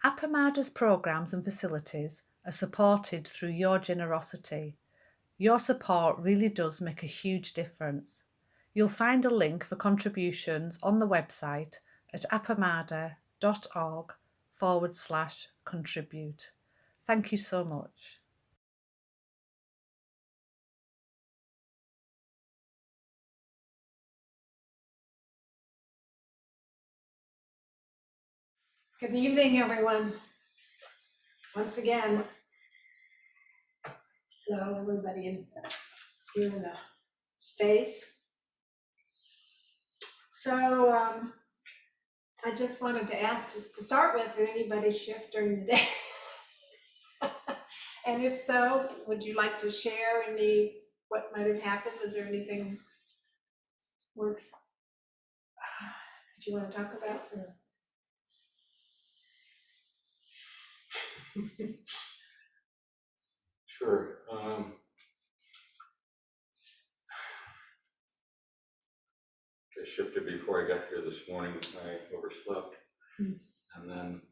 Appamada's programs and facilities are supported through your generosity. Your support really does make a huge difference. You'll find a link for contributions on the website at appamada.org/contribute. Thank you so much. Good evening, everyone. Once again, hello, everybody here in the space. So I just wanted to ask, just to start with, did anybody shift during the day? And if so, would you like to share what might have happened? Was there anything worth that you want to talk about? Sure. I shifted before I got here this morning. I overslept, and then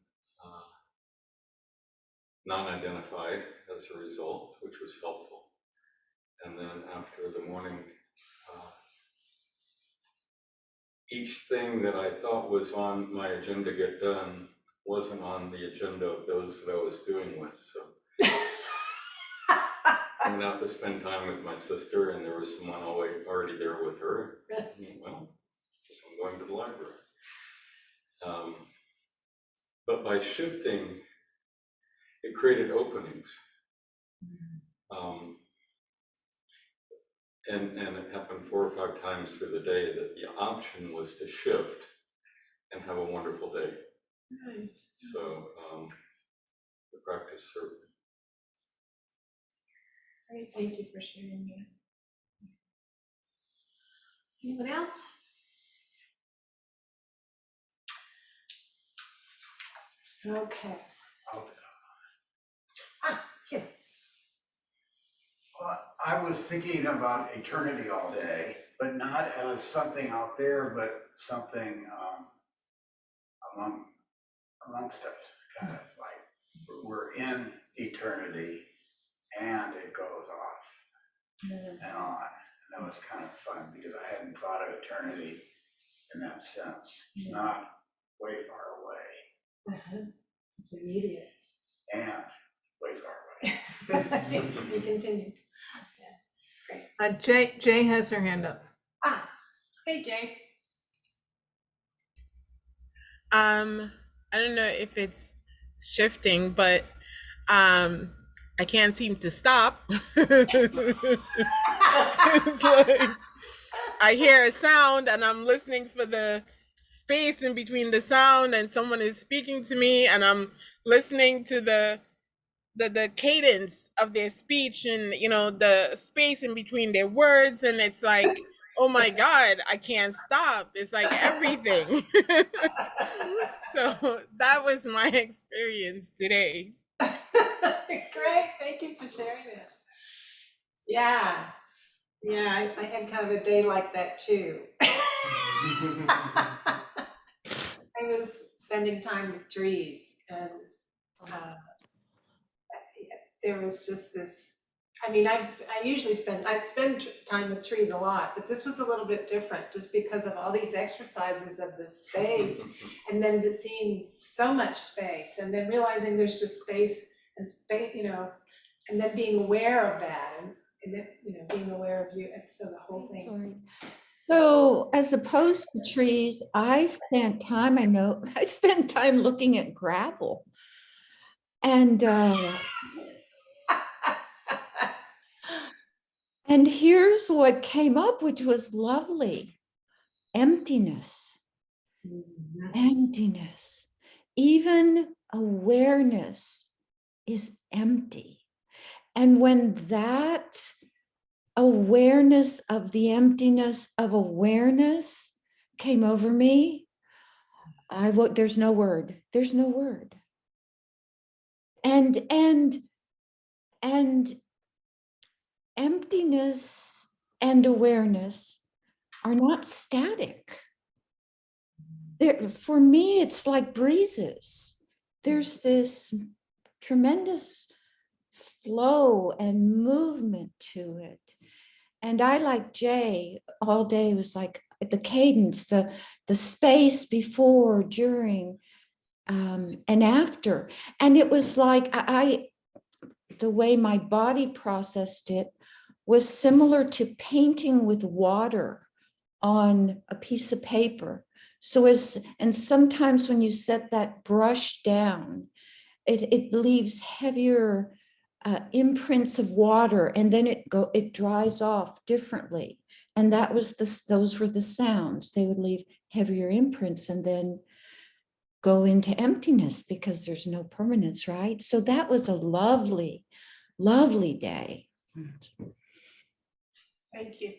non-identified as a result, which was helpful. And then after the morning, each thing that I thought was on my agenda to get done wasn't on the agenda of those that I was doing with. So I went out to spend time with my sister, and there was someone already there with her. Well, so I'm going to the library. But by shifting, it created openings. And it happened 4 or 5 times through the day that the option was to shift and have a wonderful day. Nice. So the practice served. Great, thank you for sharing that. Anyone else? Okay. Kim. Well, I was thinking about eternity all day, but not as something out there, but something amongst us, kind of like we're in eternity and it goes off and on. And that was kind of fun because I hadn't thought of eternity in that sense. It's not way far away. It's immediate. And way far away. We continue. Yeah, great. Jay has her hand up. Hey, Jay. I don't know if it's shifting, but I can't seem to stop. It's like I hear a sound and I'm listening for the space in between the sound, and someone is speaking to me, and I'm listening to the cadence of their speech, and the space in between their words, and it's like, oh my God, I can't stop. It's like everything. So that was my experience today. Great, thank you for sharing that. Yeah, I had kind of a day like that too. I was spending time with trees, and there was just this. I mean, I spend time with trees a lot, but this was a little bit different just because of all these exercises of this space, and then seeing so much space, and then realizing there's just space, and then being aware of that, and then, being aware of you, and so the whole thing. So as opposed to trees, I spent time looking at gravel. And and here's what came up, which was lovely. Emptiness. Emptiness. Even awareness is empty. And when that awareness of the emptiness of awareness came over me, there's no word. And emptiness and awareness are not static. For me, it's like breezes. there's this tremendous flow and movement to it. And I, like Jay, all day was like the cadence, the space before, during, and after. And it was like the way my body processed it was similar to painting with water on a piece of paper. And sometimes when you set that brush down, it leaves heavier imprints of water, and then it dries off differently. And those were the sounds. They would leave heavier imprints and then go into emptiness because there's no permanence, right? So that was a lovely, lovely day. Thank you.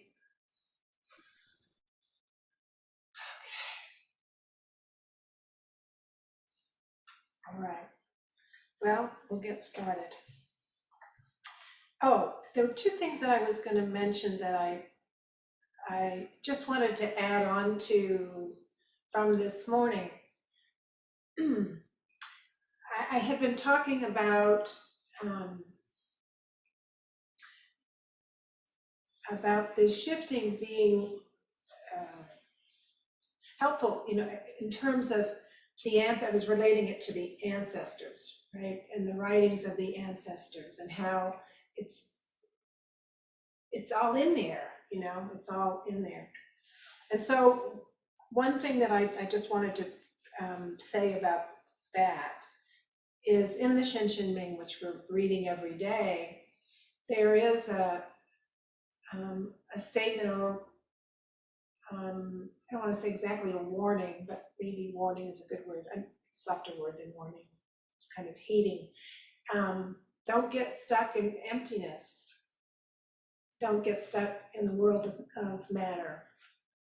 All right. Well, we'll get started. Oh, there were two things that I was going to mention that I just wanted to add on to from this morning. I had been talking about the shifting being helpful, in terms of I was relating it to the ancestors, right? And the writings of the ancestors and how it's all in there, it's all in there. And so one thing that I just wanted to say about that is in the Shinshin Ming, which we're reading every day, there is a statement, or I don't want to say exactly a warning, but maybe warning is a good word, a softer word than warning. It's kind of hating. Don't get stuck in emptiness. Don't get stuck in the world of matter,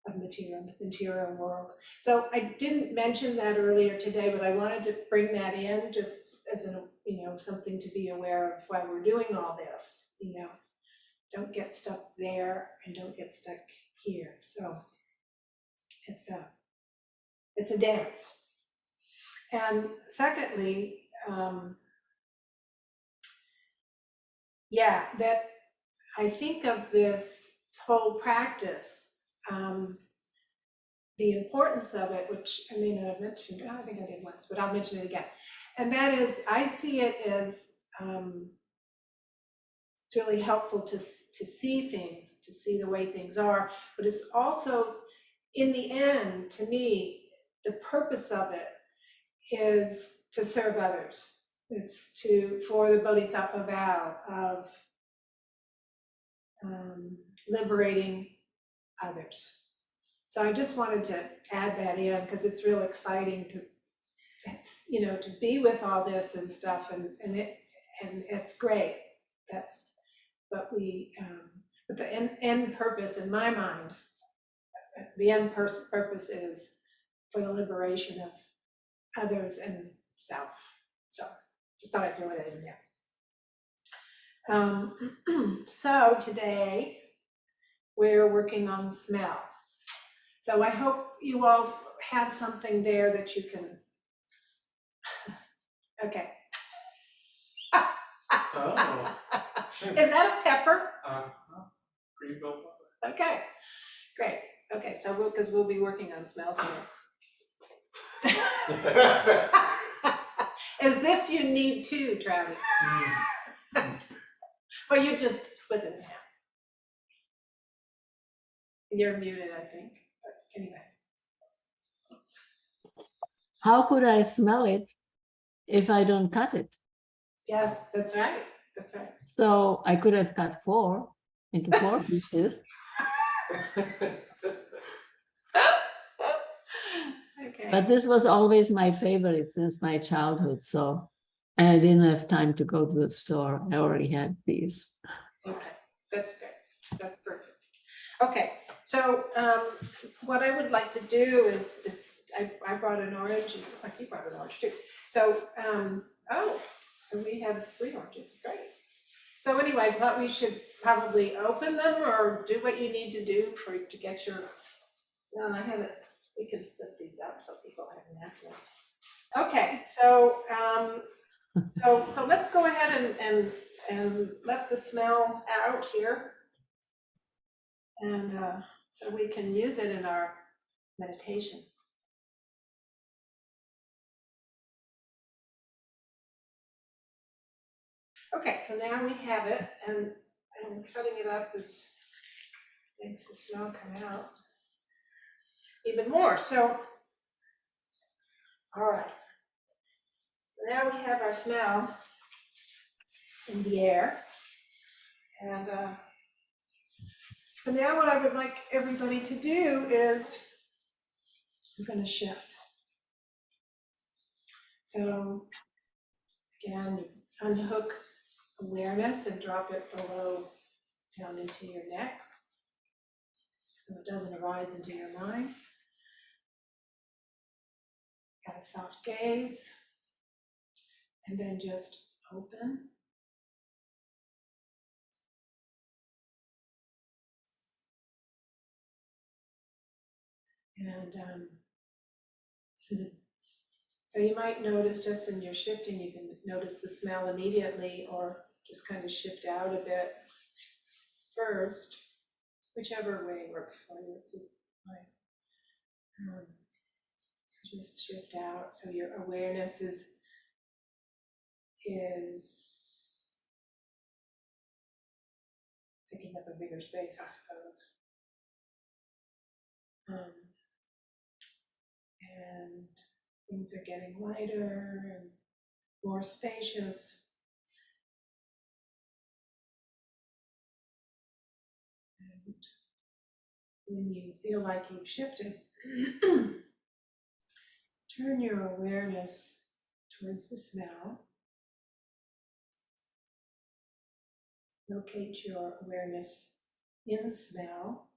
of the material world. So I didn't mention that earlier today, but I wanted to bring that in just as something to be aware of while we're doing all this. Don't get stuck there and don't get stuck here. So it's a dance. And secondly, that I think of this whole practice, the importance of it, which I may not have mentioned, I think I did once, but I'll mention it again. And that is, I see it as it's really helpful to see things, to see the way things are, but it's also, in the end, to me, the purpose of it is to serve others. It's for the Bodhisattva vow of liberating others. So I just wanted to add that in because it's real exciting to be with all this and stuff, and it's great. But the end purpose in my mind, the end purpose is for the liberation of others and self. So just thought I'd throw that in there. So today we're working on smell. So I hope you all have something there that you can, okay. Oh. Is that a pepper? Green bell Okay, great. Okay, so because we'll be working on smell today. pepper. As if you need to, Travis. Or you just split it in half. You're muted, I think, but anyway. How could I smell it if I don't cut it? Yes, that's right. That's right. So I could have cut 4 into 4 pieces. Okay. But this was always my favorite since my childhood. So I didn't have time to go to the store. I already had these. Okay, that's good. That's perfect. Okay, so what I would like to do is I brought an orange, and like you brought an orange too. So so we have 3 oranges. Great. So anyway, I thought we should probably open them or do what you need to do to get your. So I have it. We can slip these out so people have napkins. Okay, so so let's go ahead and let the smell out here. And so we can use it in our meditation. Okay, so now we have it, and cutting it up makes the smell come out even more. So, all right. So now we have our smell in the air. And so now what I would like everybody to do is we're going to shift. So again, unhook awareness and drop it below, down into your neck, so it doesn't arise into your mind. Got a soft gaze, and then just open. And so you might notice just in your shifting, you can notice the smell immediately, or just kind of shift out a bit first, whichever way works for you. It's fine. So just shift out, so your awareness is taking up a bigger space, I suppose. And things are getting lighter and more spacious. And when you feel like you've shifted, turn your awareness towards the smell. Locate your awareness in smell,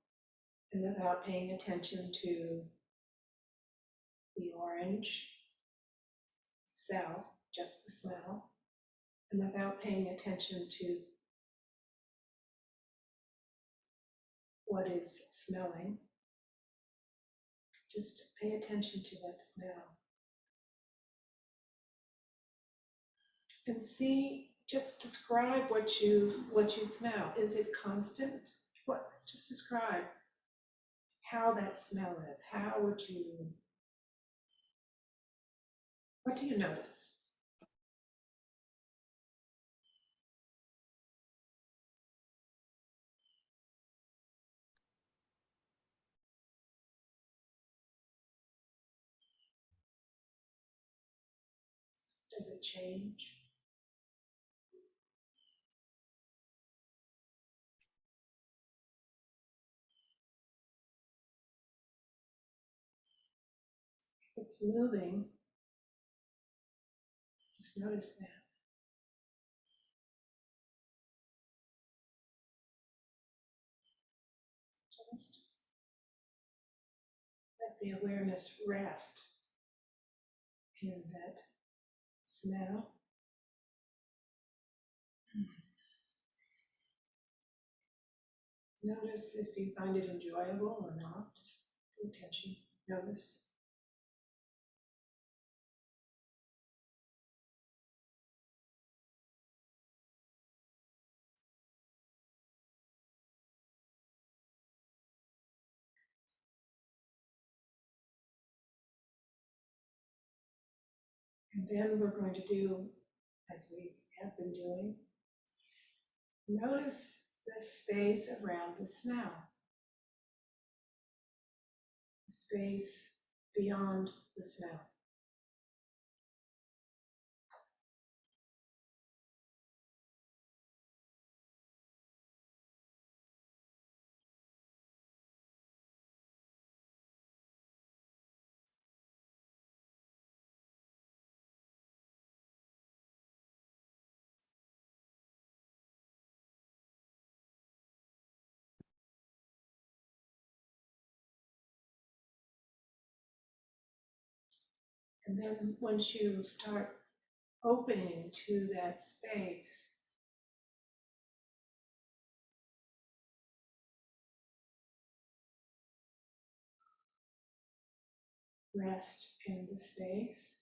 and without paying attention to the orange itself, just the smell, and without paying attention to what is smelling, just pay attention to that smell. And see, just describe what you smell. Is it constant? Just describe how that smell is. What do you notice? Does it change? If it's moving, just notice that. Just let the awareness rest in that smell. Notice if you find it enjoyable or not. Just pay attention, notice. And then we're going to do, as we have been doing, notice the space around the smell, the space beyond the smell. And then once you start opening to that space, rest in the space,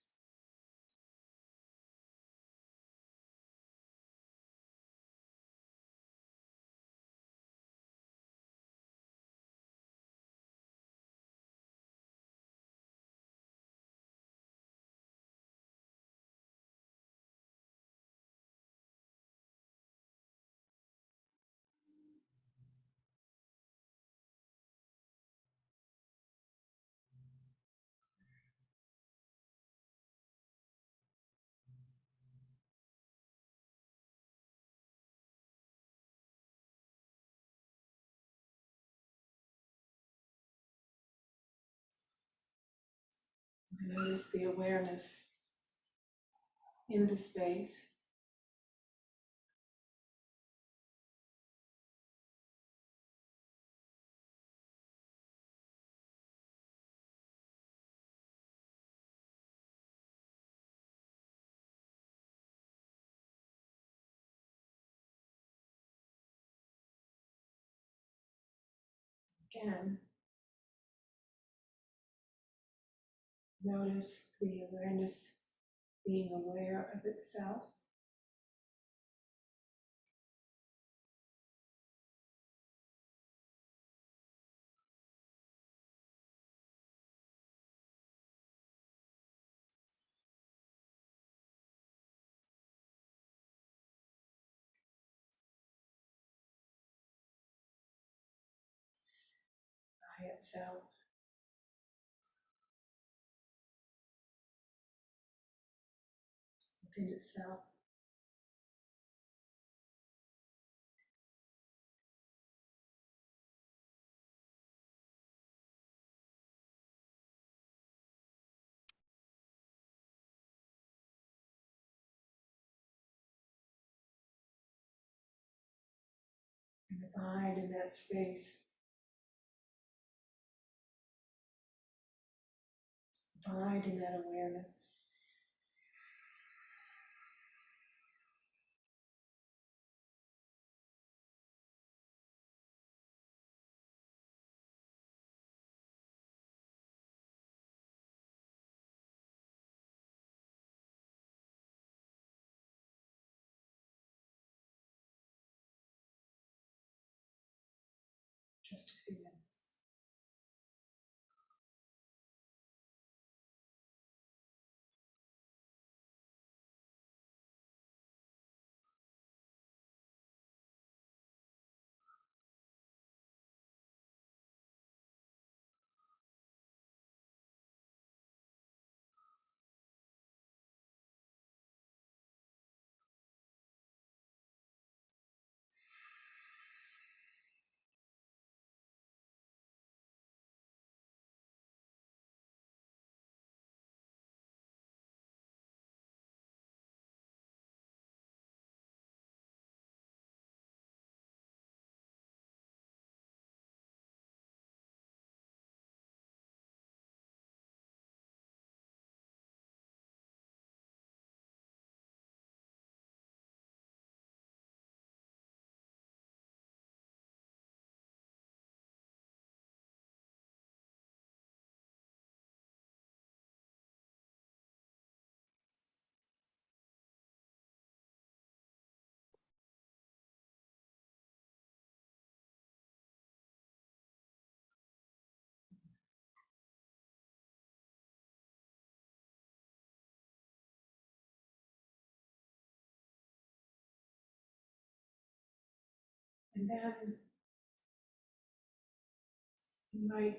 Notice the awareness in the space. Again, notice the awareness being aware of itself. By itself. Within itself. And abide in that space. Abide in that awareness. Just a few minutes. And then you might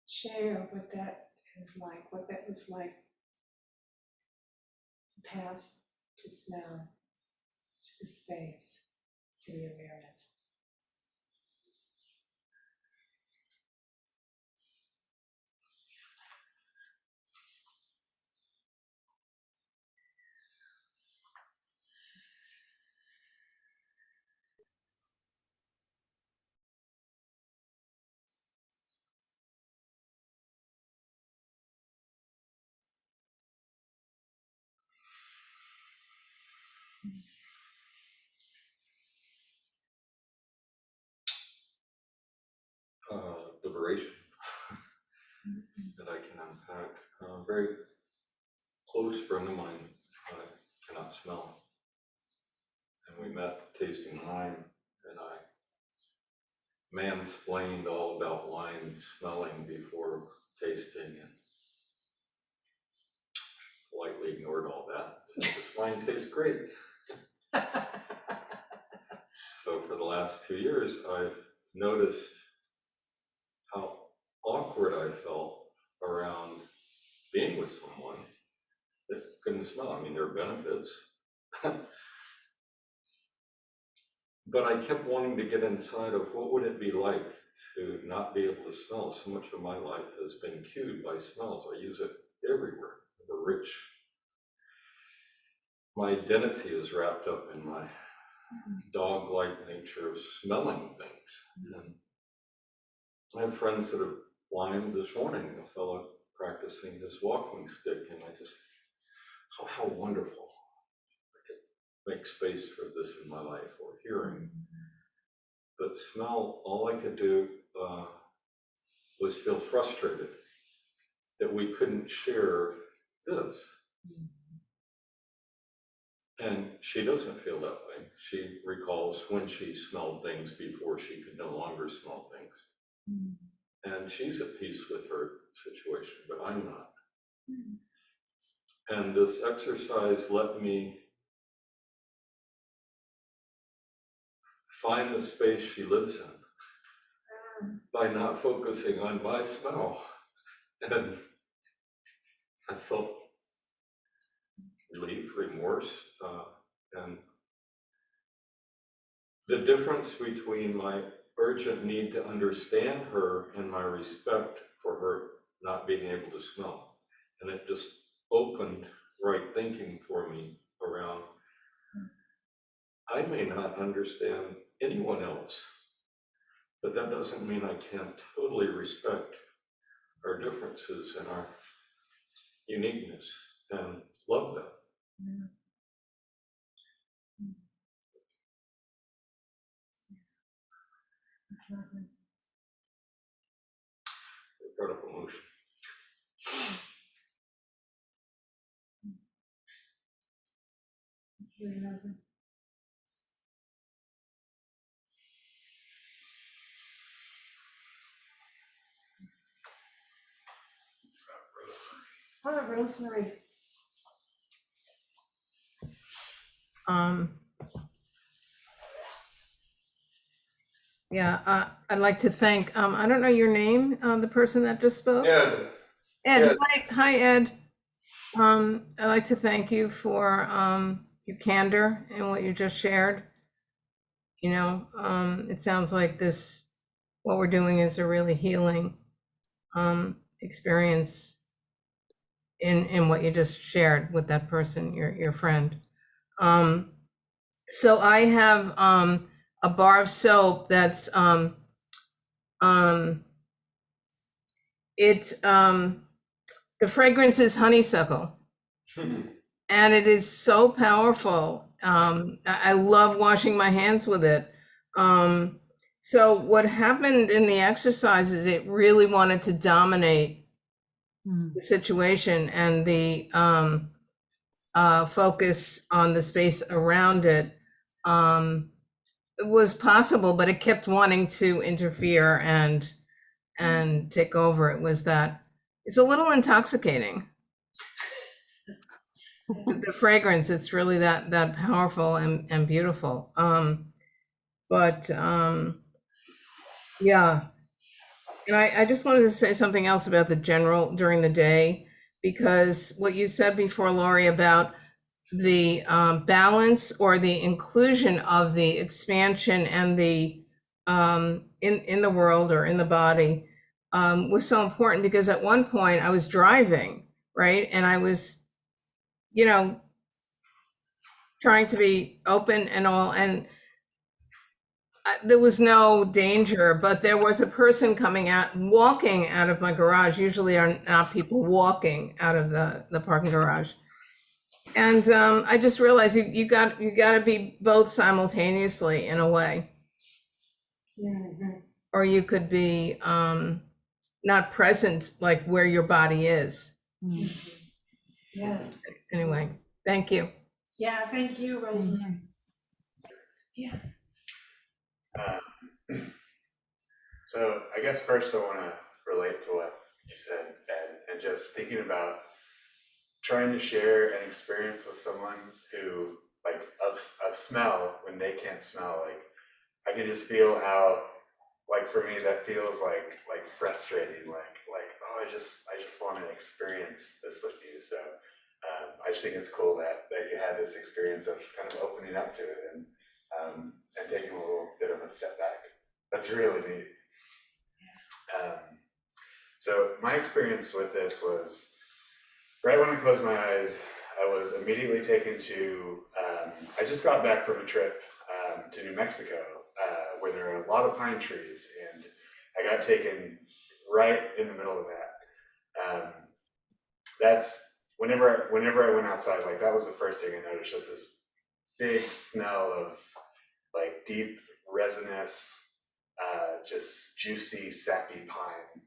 share what that is like, what that was like to pass to smell, to the space, to the awareness. Liberation that I can unpack. A very close friend of mine cannot smell. And we met tasting wine, and I mansplained all about wine smelling before tasting and politely ignored all that. So this wine tastes great. So for the last 2 years, I've noticed how awkward I felt around being with someone that couldn't smell. I mean, there are benefits, but but I kept wanting to get inside of what would it be like to not be able to smell. So much of my life has been cued by smells. I use it everywhere. The rich. My identity is wrapped up in my dog-like nature of smelling things. And I have friends that have whined this morning, a fellow practicing his walking stick, and I just, how wonderful. I could make space for this in my life, or hearing. But smell, all I could do was feel frustrated that we couldn't share this. And she doesn't feel that way. She recalls when she smelled things before she could no longer smell things. And she's at peace with her situation, but I'm not. And this exercise let me find the space she lives in by not focusing on my smell. And I felt relief, remorse, and the difference between my urgent need to understand her and my respect for her not being able to smell. And it just opened right thinking for me around, I may not understand anyone else, but that doesn't mean I can't totally respect our differences and our uniqueness and love them. It brought up emotion. It's really lovely. Oh, Rosemary. Yeah, I'd like to thank, I don't know your name, the person that just spoke. Ed. Ed, hi Ed. I'd like to thank you for your candor and what you just shared. You know, it sounds like what we're doing is a really healing experience in what you just shared with that person, your friend. So I have a bar of soap that's the fragrance is honeysuckle, and it is so powerful. I love washing my hands with it. So what happened in the exercise is it really wanted to dominate the situation, and the focus on the space around it. It was possible, but it kept wanting to interfere and take over. It's a little intoxicating. The fragrance, it's really that powerful and beautiful. Yeah. And I just wanted to say something else about the general during the day, because what you said before, Laurie, about the balance or the inclusion of the expansion and the in the world or in the body was so important, because at one point I was driving, right? And I was, trying to be open and all, and there was no danger, but there was a person walking out of my garage. Usually are not people walking out of the parking garage. And I just realized you got to be both simultaneously in a way. Mm-hmm. Or you could be not present, like where your body is. Yeah. Anyway, thank you. Yeah, thank you, Rosemary. Yeah. So I guess first I want to relate to what you said, Ed, and just thinking about trying to share an experience with someone who, like, of smell when they can't smell. Like, I can just feel how, like, for me that feels like frustrating. Like oh, I just want to experience this with you. So I just think it's cool that you had this experience of kind of opening up to it and taking a little a step back. That's really neat. So my experience with this was right when I closed my eyes, I was immediately taken to, I just got back from a trip to New Mexico where there are a lot of pine trees, and I got taken right in the middle of that. That's whenever I went outside, like that was the first thing I noticed, just this big smell of like deep resinous, just juicy, sappy pine.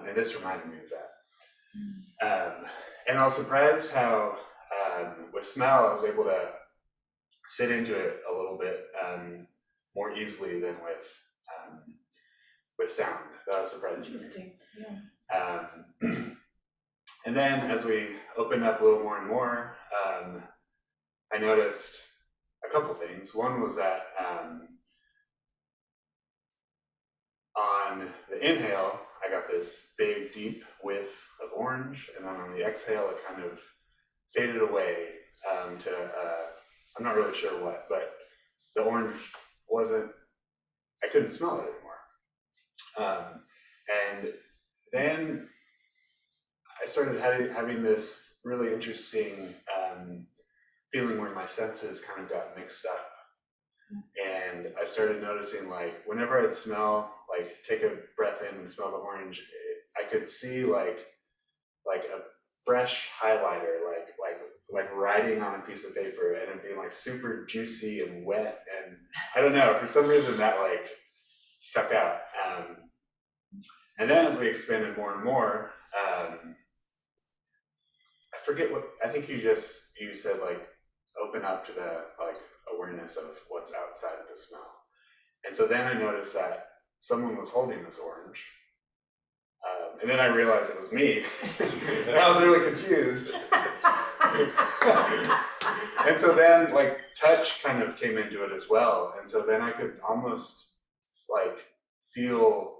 And this reminded me of that. And I was surprised how with smell, I was able to sit into it a little bit more easily than with sound. That was surprising. Interesting, yeah. And then as we opened up a little more and more, I noticed a couple things. One was that on the inhale, I got this big, deep whiff of orange, and then on the exhale, it kind of faded away to, I'm not really sure what, but the orange wasn't, I couldn't smell it anymore. And then I started having this really interesting feeling where my senses kind of got mixed up. And I started noticing, like, whenever I'd smell, like, take a breath in and smell the orange, I could see like a fresh highlighter, like writing on a piece of paper, and it being like super juicy and wet. And I don't know, for some reason that like stuck out. And then as we expanded more and more, I forget what, I think you said like open up to the like awareness of what's outside of the smell. And so then I noticed that someone was holding this orange. And then I realized it was me. And I was really confused. And so then like touch kind of came into it as well. And so then I could almost like feel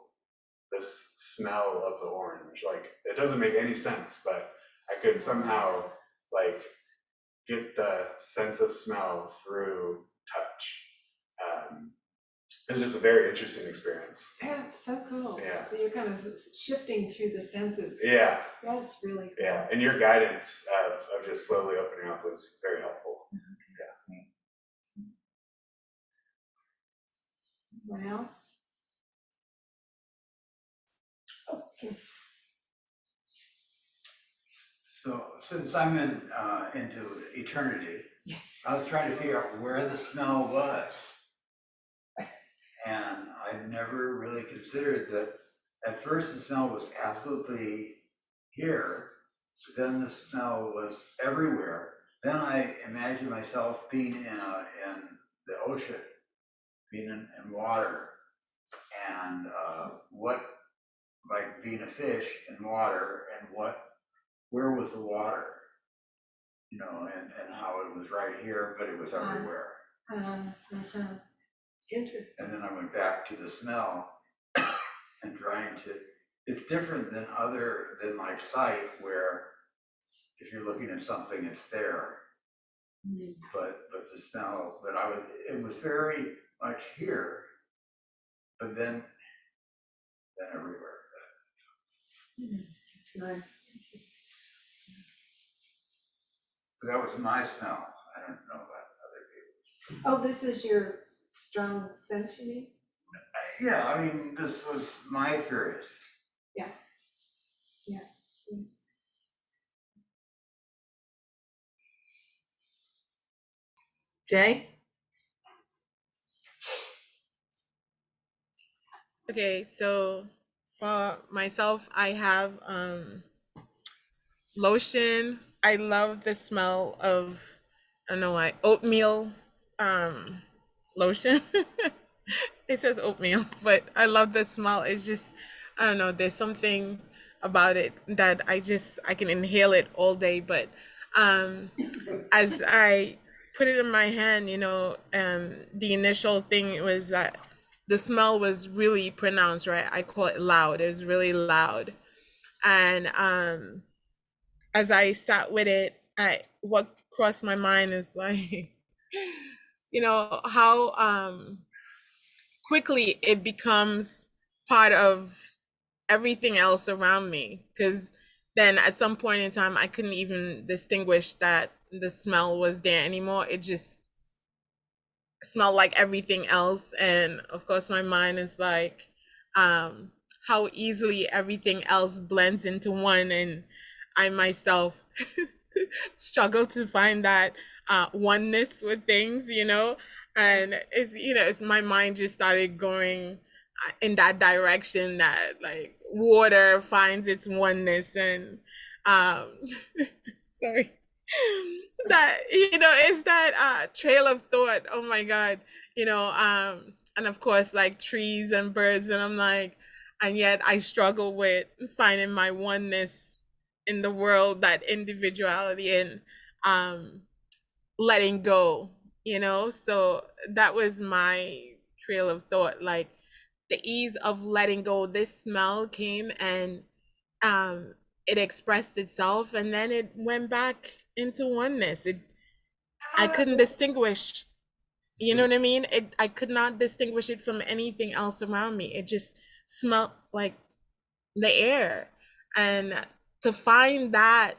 this smell of the orange. Like it doesn't make any sense, but I could somehow like get the sense of smell through touch. It was just a very interesting experience. Yeah, it's so cool. Yeah. So you're kind of shifting through the senses. Yeah. That's really cool. Yeah, and your guidance of just slowly opening up was very helpful. What else? Okay. So since I'm into eternity, I was trying to figure out where the smell was. And I never really considered that at first the smell was absolutely here, but then the smell was everywhere. Then I imagined myself being in the ocean, being in water, and like being a fish in water, and where was the water, you know, and how it was right here, but it was everywhere. Interesting. And then I went back to the smell and trying to, it's different than like sight, where if you're looking at something, it's there. But the smell, it was very much here, but then everywhere. It's nice. But that was my smell. I don't know about other people's. Oh, this is your strong sense, you mean? Yeah, I mean, this was my experience. Yeah. Jay? Okay, so for myself, I have lotion. I love the smell of, I don't know why, oatmeal lotion. It says oatmeal, but I love the smell. It's just, I don't know, there's something about it that I can inhale it all day. But as I put it in my hand, you know, the initial thing was that the smell was really pronounced, right? I call it loud. It was really loud. And as I sat with it, what crossed my mind is like, you know, how quickly it becomes part of everything else around me, because then at some point in time I couldn't even distinguish that the smell was there anymore. It just smelled like everything else. And of course my mind is like, how easily everything else blends into one, and I myself struggle to find that oneness with things, and it's my mind just started going in that direction, that like water finds its oneness, and um sorry, that it's that trail of thought. Oh my god. And of course like trees and birds, and I'm like, and yet I struggle with finding my oneness in the world, that individuality, and um letting go, so that was my trail of thought, like the ease of letting go. This smell came, and um it expressed itself, and then it went back into oneness. I couldn't distinguish, you know what I mean? I could not distinguish it from anything else around me. It just smelled like the air. And to find that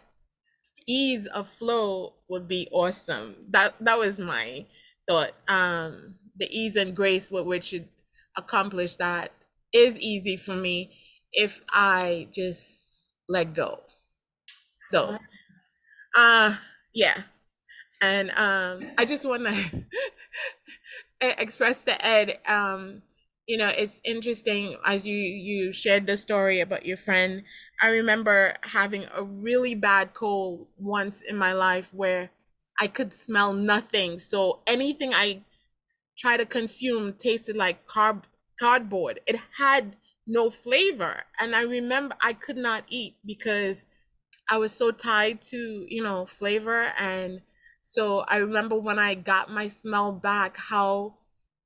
ease of flow would be awesome. That was my thought. The ease and grace with which it accomplish that is easy for me if I just let go. So yeah. And I just want to express to Ed, it's interesting as you shared the story about your friend. I remember having a really bad cold once in my life where I could smell nothing. So anything I try to consume tasted like cardboard. It had no flavor. And I remember I could not eat because I was so tied to, flavor. And so I remember when I got my smell back, how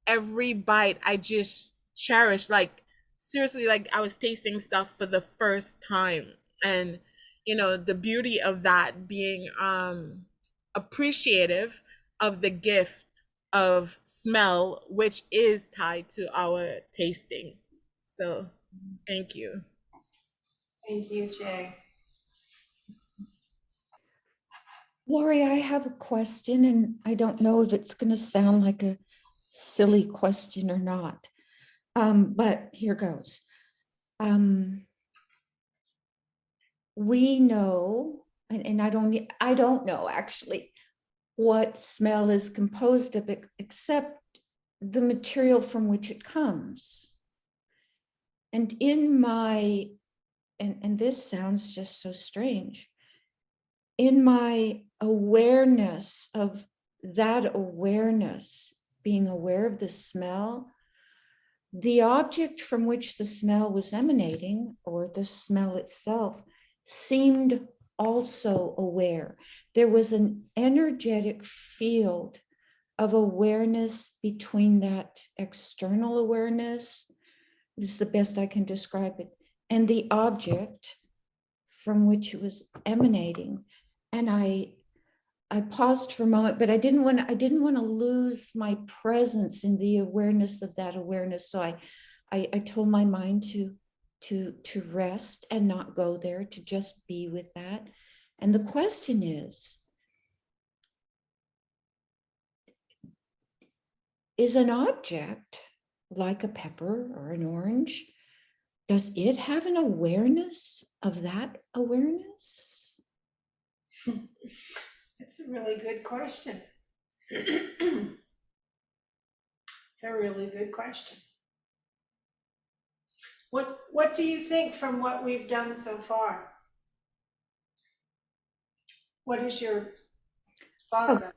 every bite I just cherished, like seriously, like I was tasting stuff for the first time. And, the beauty of that, being appreciative of the gift of smell, which is tied to our tasting. So thank you. Thank you, Jay. Laurie, I have a question, and I don't know if it's going to sound like a silly question or not, but here goes. We know, and I don't know actually what smell is composed of, except the material from which it comes. And in my, and this sounds just so strange, in my awareness of that awareness, being aware of the smell, the object from which the smell was emanating, or the smell itself, seemed also aware. There was an energetic field of awareness between that external awareness, this is the best I can describe it, and the object from which it was emanating. And I paused for a moment, but I didn't want to lose my presence in the awareness of that awareness. So I told my mind to rest and not go there, to just be with that. And the question is an object like a pepper or an orange, does it have an awareness of that awareness? That's a really good question. A really good question. What do you think from what we've done so far? What is your thought about it?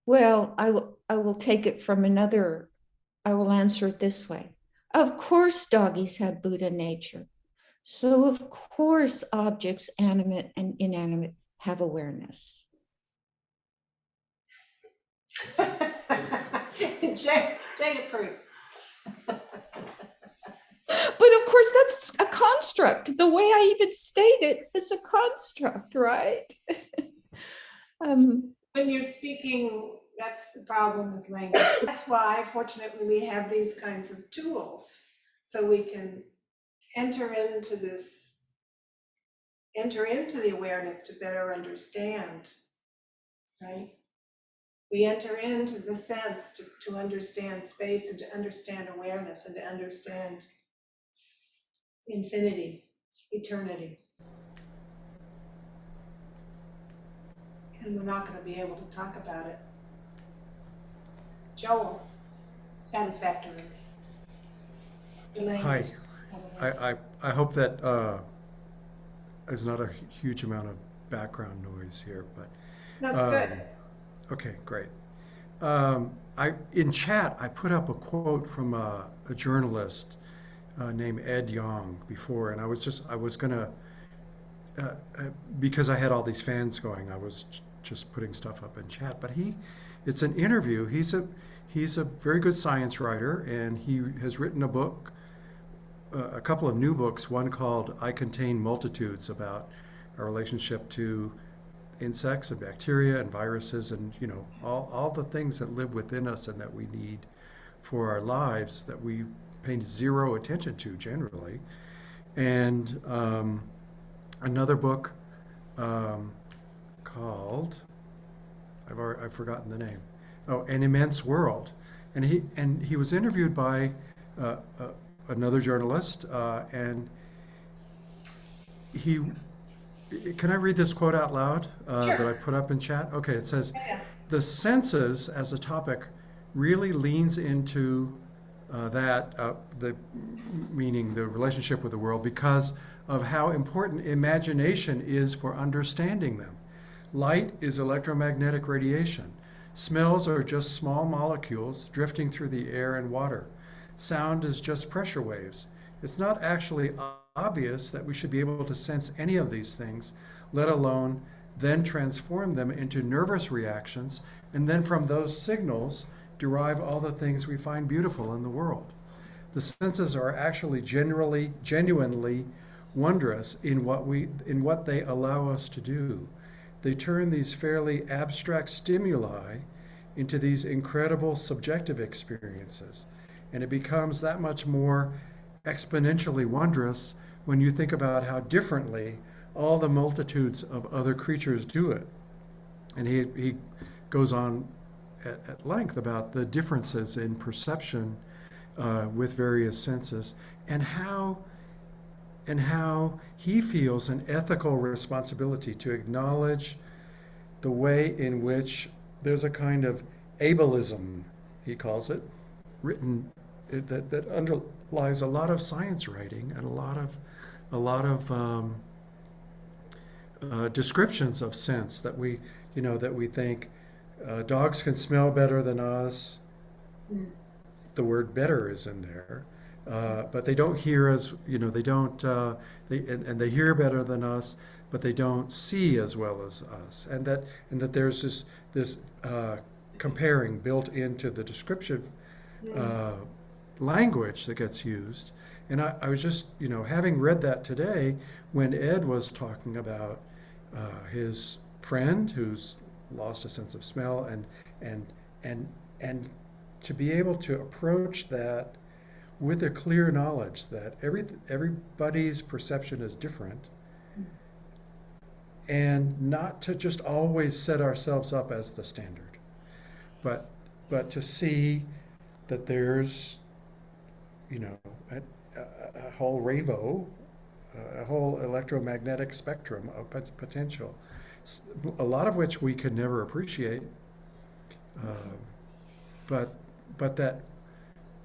Well, I will take it from another, I will answer it this way. Of course, doggies have Buddha nature. So of course, objects, animate and inanimate, have awareness. Jay approves. But of course, that's a construct. The way I even state it, it's a construct, right? When you're speaking That's the problem with language. That's why, fortunately, we have these kinds of tools, so we can enter into the awareness to better understand, right? We enter into the sense to understand space and to understand awareness and to understand infinity, eternity. And we're not going to be able to talk about it. Joel, satisfactorily. The language. I hope that there's not a huge amount of background noise here, but That's good. okay, great. In chat, I put up a quote from a journalist named Ed Yong before, and I was gonna, because I had all these fans going, I was just putting stuff up in chat. But it's an interview. He's a very good science writer, and he has written a book, a couple of new books. One called "I Contain Multitudes," about our relationship to insects and bacteria and viruses, and all the things that live within us and that we need for our lives that we pay zero attention to generally. And another book called, I've forgotten the name. Oh, An Immense World. And he was interviewed by another journalist, and he, can I read this quote out loud that I put up in chat? Okay, it says, the senses as a topic really leans into meaning the relationship with the world, because of how important imagination is for understanding them. Light is electromagnetic radiation. Smells are just small molecules drifting through the air and water. Sound is just pressure waves. It's not actually obvious that we should be able to sense any of these things, let alone then transform them into nervous reactions, and then from those signals derive all the things we find beautiful in the world. The senses are actually genuinely wondrous in what they allow us to do. They turn these fairly abstract stimuli into these incredible subjective experiences, and it becomes that much more exponentially wondrous when you think about how differently all the multitudes of other creatures do it. And he goes on at length about the differences in perception with various senses, and how he feels an ethical responsibility to acknowledge the way in which there's a kind of ableism, he calls it, written that underlies a lot of science writing and a lot of descriptions of sense that we think dogs can smell better than us. The word "better" is in there, but they don't hear as they don't. They hear better than us, but they don't see as well as us, and that there's this comparing built into the descriptive language that gets used. And I was just having read that today when Ed was talking about his friend who's lost a sense of smell, and to be able to approach that with a clear knowledge that everybody's perception is different, and not to just always set ourselves up as the standard, but to see that there's a whole rainbow, a whole electromagnetic spectrum of potential, a lot of which we could never appreciate, but that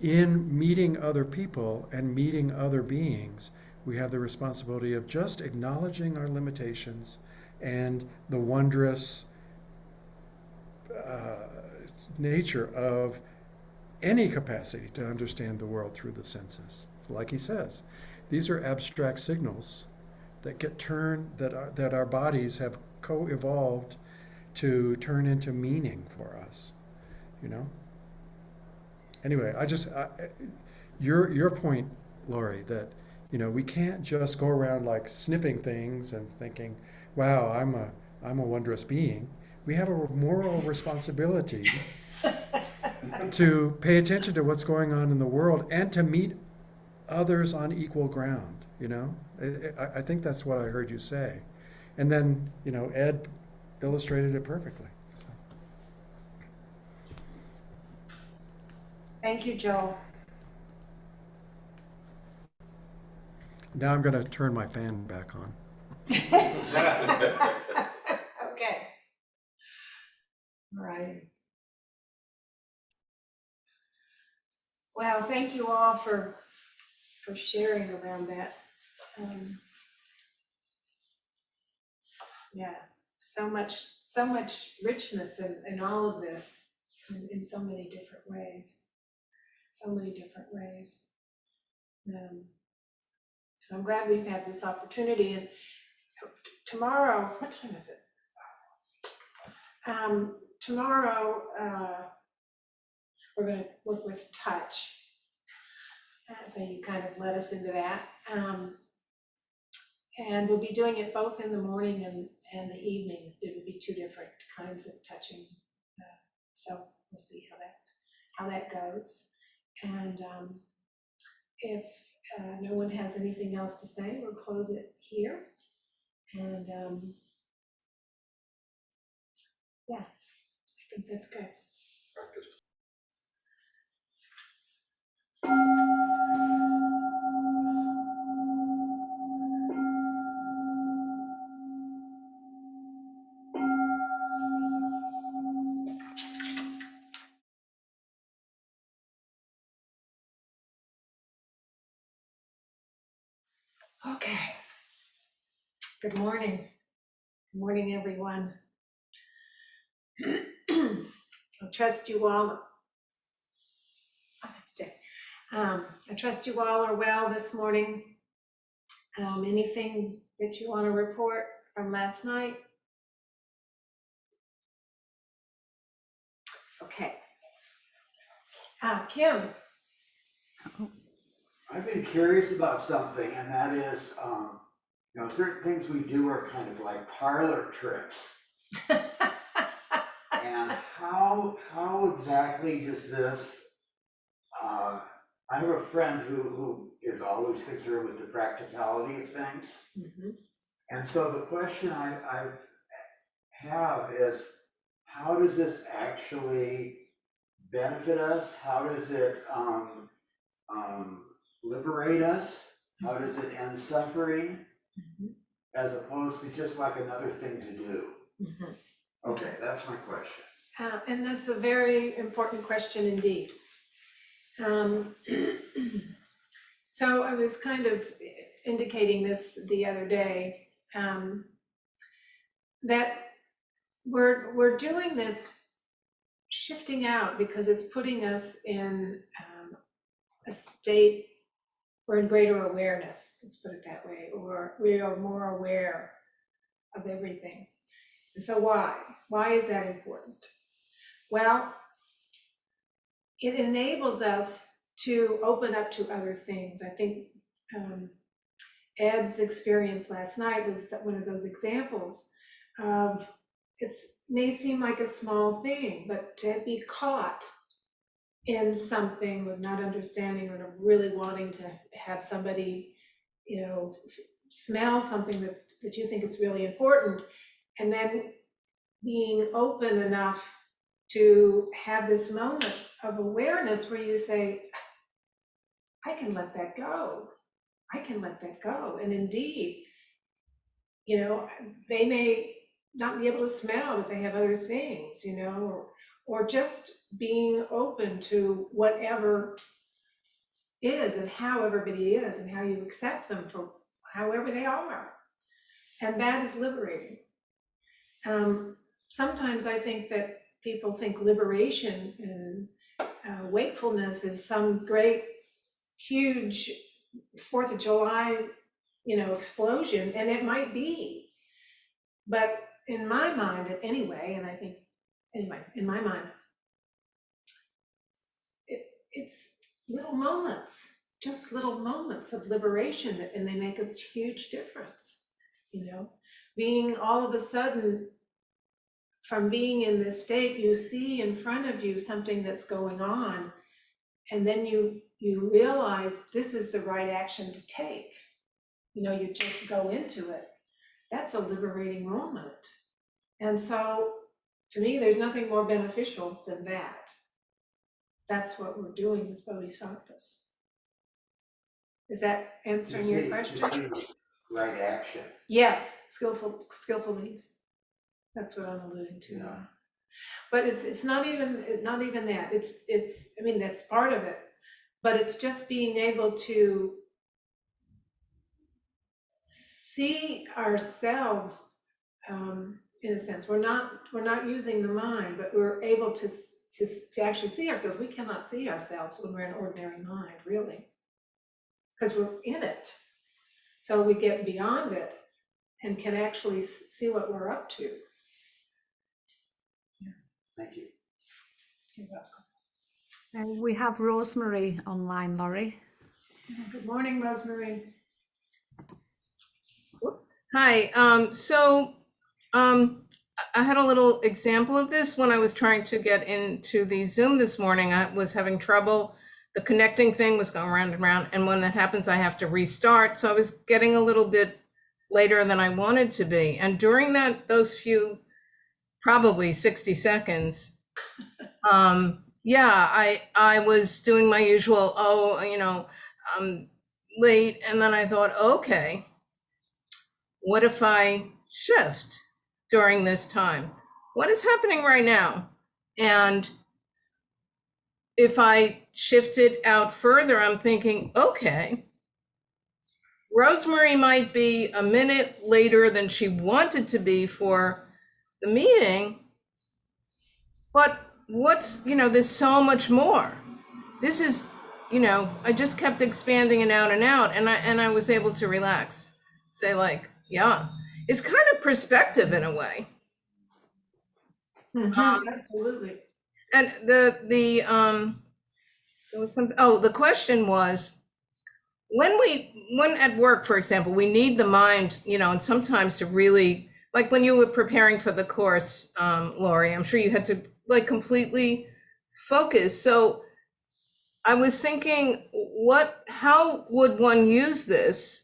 in meeting other people and meeting other beings, we have the responsibility of just acknowledging our limitations and the wondrous nature of any capacity to understand the world through the senses. Like he says, these are abstract signals that get turned, that our bodies have co-evolved to turn into meaning for us, Anyway, your point, Laurie, that we can't just go around like sniffing things and thinking, "Wow, I'm a wondrous being." We have a moral responsibility to pay attention to what's going on in the world and to meet others on equal ground, you know? I think that's what I heard you say. And then, you know, Ed illustrated it perfectly. Thank you, Joel. Now I'm going to turn my fan back on. Okay. All right. Well, thank you all for sharing around that. Yeah, so much richness in all of this in so many different ways. So many different ways. So I'm glad we've had this opportunity. And tomorrow, what time is it? Tomorrow, we're going to work with touch. So you kind of led us into that. And we'll be doing it both in the morning and the evening. There will be two different kinds of touching. So we'll see how that goes. And if no one has anything else to say, we'll close it here. And yeah, I think that's good. Practice. Okay. Good morning. Good morning, everyone. I trust you all. I trust you all are well this morning. Anything that you want to report from last night? Okay. Kim. I've been curious about something, and that is, you know, certain things we do are kind of like parlor tricks. And how exactly does this, I have a friend who is always concerned with the practicality of things. Mm-hmm. And so the question I have is, how does this actually benefit us? How does it liberate us? How does it end suffering? Mm-hmm. As opposed to just like another thing to do? Mm-hmm. Okay, that's my question. And that's a very important question indeed. So I was kind of indicating this the other day, that we're doing this shifting out because it's putting us in a state, we're in greater awareness, let's put it that way, or we are more aware of everything. And so why? Why is that important? Well, it enables us to open up to other things. I think Ed's experience last night was one of those examples of, it may seem like a small thing, but to be caught in something with not understanding or really wanting to have somebody, you know, smell something that you think is really important, and then being open enough to have this moment of awareness where you say, I can let that go. I can let that go. And indeed, you know, they may not be able to smell, but they have other things, you know, or just being open to whatever is and how everybody is and how you accept them for however they are. And that is liberating. Sometimes I think that people think liberation and wakefulness is some great, huge 4th of July, you know, explosion, and it might be. But in my mind, anyway, and I think, anyway, in my mind, it's little moments, just little moments of liberation, and they make a huge difference, you know? Being all of a sudden from being in this state, you see in front of you something that's going on, and then you realize this is the right action to take. You just go into it. That's a liberating moment. And so, to me, there's nothing more beneficial than that. That's what we're doing as bodhisattvas. Is that answering your question? Right action. Yes, skillful means. That's what I'm alluding to. Yeah. But it's not even that. It's I mean, that's part of it, but it's just being able to see ourselves, in a sense. We're not using the mind, but we're able to actually see ourselves. We cannot see ourselves when we're in ordinary mind, really, because we're in it. So we get beyond it and can actually see what we're up to. Thank you. You're welcome. We have Rosemary online, Laurie. Good morning, Rosemary. Hi, I had a little example of this when I was trying to get into the Zoom this morning. I was having trouble. The connecting thing was going round and round, and when that happens, I have to restart. So I was getting a little bit later than I wanted to be. And during those few, probably 60 seconds, I was doing my usual, I'm late. And then I thought, okay, what if I shift during this time? What is happening right now? And if I shifted out further, I'm thinking, okay, Rosemary might be a minute later than she wanted to be for the meeting, but there's so much more. This is, I just kept expanding and out, and I was able to relax, say like, yeah, it's kind of perspective in a way. Absolutely. And the question was, when at work, for example, we need the mind, and sometimes to really, like when you were preparing for the course, Laurie, I'm sure you had to like completely focus. So I was thinking, how would one use this?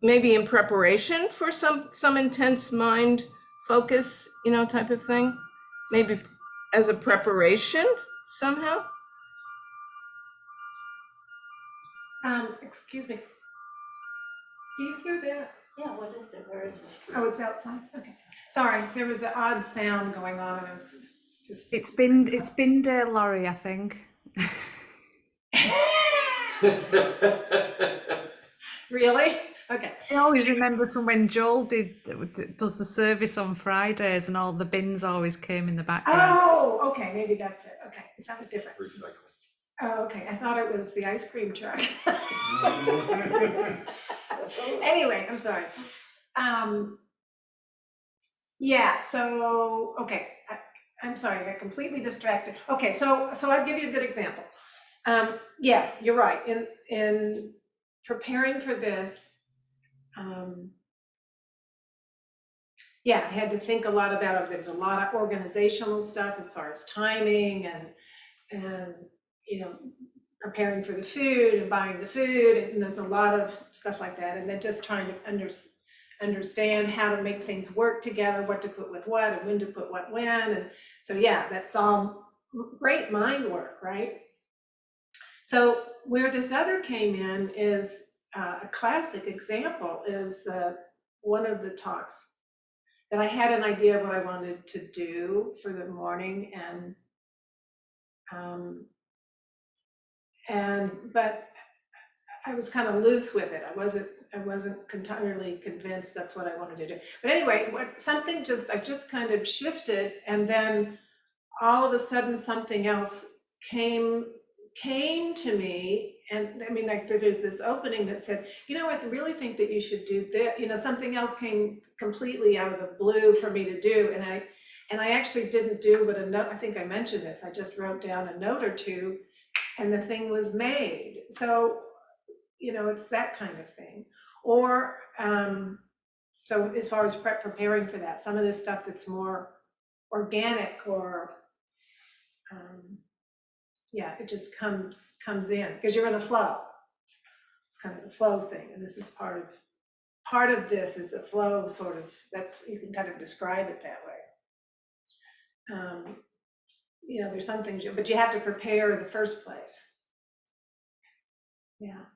Maybe in preparation for some intense mind focus, type of thing, maybe as a preparation somehow. Excuse me. Do you hear that? Yeah, what is it? Where is it? Oh, it's outside? Okay. Sorry, there was an odd sound going on, and I was just. It's been there, Laurie, I think. Really? Okay. I always remember from when Joel does the service on Fridays, and all the bins always came in the background. Oh, okay, maybe that's it. Okay, it sounded different. Recycle. Oh, okay, I thought it was the ice cream truck. Anyway, I'm sorry. Yeah, so, okay, I'm sorry, I got completely distracted. Okay, so I'll give you a good example. Yes, you're right. In preparing for this, I had to think a lot about it. There's a lot of organizational stuff as far as timing and preparing for the food and buying the food, and there's a lot of stuff like that. And then just trying to understand how to make things work together, what to put with what, and when to put what when. And so, that's all great mind work, right? So where this other came in is a classic example is one of the talks that I had an idea of what I wanted to do for the morning, but I was kind of loose with it. I wasn't entirely convinced that's what I wanted to do. But anyway, I just kind of shifted, and then all of a sudden something else came to me. And I mean, like there's this opening that said, I really think that you should do this. Something else came completely out of the blue for me to do. And I actually didn't do but a note. I think I mentioned this. I just wrote down a note or two, and the thing was made. So, it's that kind of thing. Or So as far as preparing for that, some of the stuff that's more organic or, yeah, it just comes in because you're in a flow. It's kind of the flow thing, and this is part of this is a flow sort of. That's, you can kind of describe it that way. You know, there's some things, but you have to prepare in the first place. Yeah.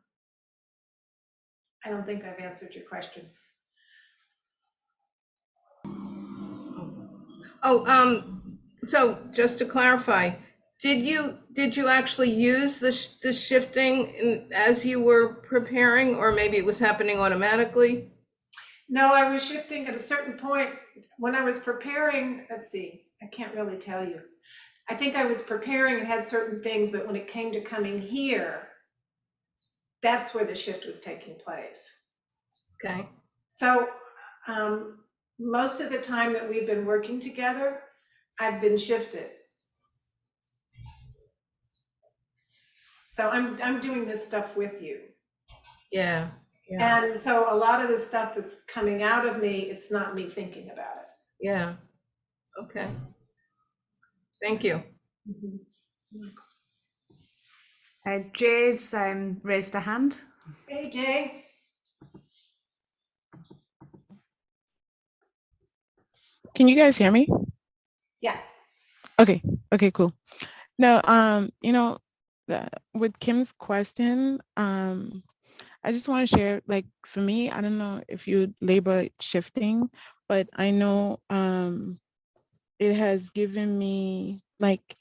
I don't think I've answered your question. Oh, so just to clarify, did you actually use the shifting as you were preparing, or maybe it was happening automatically? No, I was shifting at a certain point when I was preparing. Let's see, I can't really tell you. I think I was preparing and had certain things, but when it came to coming here, that's where the shift was taking place. Okay. So most of the time that we've been working together, I've been shifted. So I'm doing this stuff with you. Yeah. Yeah. And so a lot of the stuff that's coming out of me, it's not me thinking about it. Yeah. Okay. Thank you. Jay's raised a hand. Hey, Jay. Can you guys hear me? Yeah. Okay, cool. Now, with Kim's question, I just want to share, like, for me, I don't know if you label it shifting, but I know it has given me, like,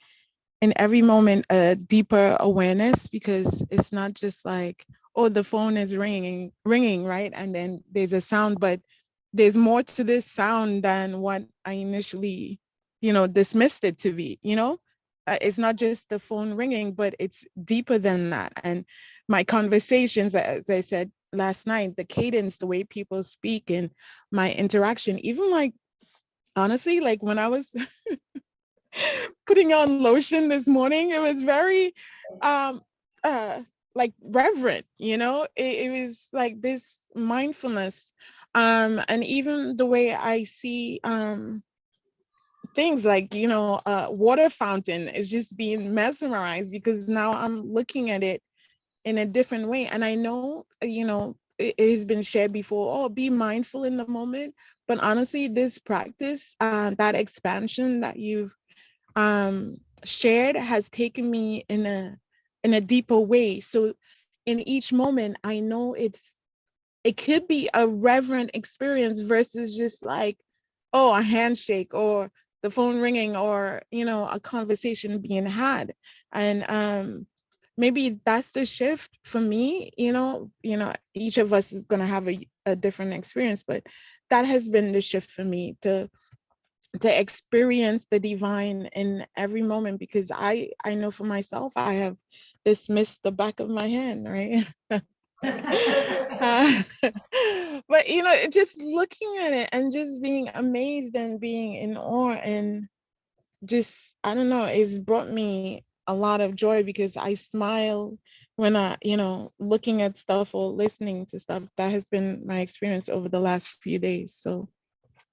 in every moment, a deeper awareness, because it's not just like, oh, the phone is ringing, right? And then there's a sound, but there's more to this sound than what I initially, dismissed it to be, It's not just the phone ringing, but it's deeper than that. And my conversations, as I said last night, the cadence, the way people speak, and my interaction, even like, honestly, like when I was putting on lotion this morning, it was very like reverent, it was like this mindfulness, and even the way I see things like, water fountain is just being mesmerized, because now I'm looking at it in a different way. And I know, it has been shared before, oh, be mindful in the moment, but honestly, this practice, that expansion that you've shared, has taken me in a deeper way. So in each moment, I know it could be a reverent experience versus just like, oh, a handshake or the phone ringing, or a conversation being had. And maybe that's the shift for me. Each of us is going to have a different experience, but that has been the shift for me, to experience the divine in every moment, because I know for myself, I have dismissed the back of my hand, right? But just looking at it and just being amazed and being in awe, and just, I don't know, it's brought me a lot of joy, because I smile when I, looking at stuff or listening to stuff. That has been my experience over the last few days. So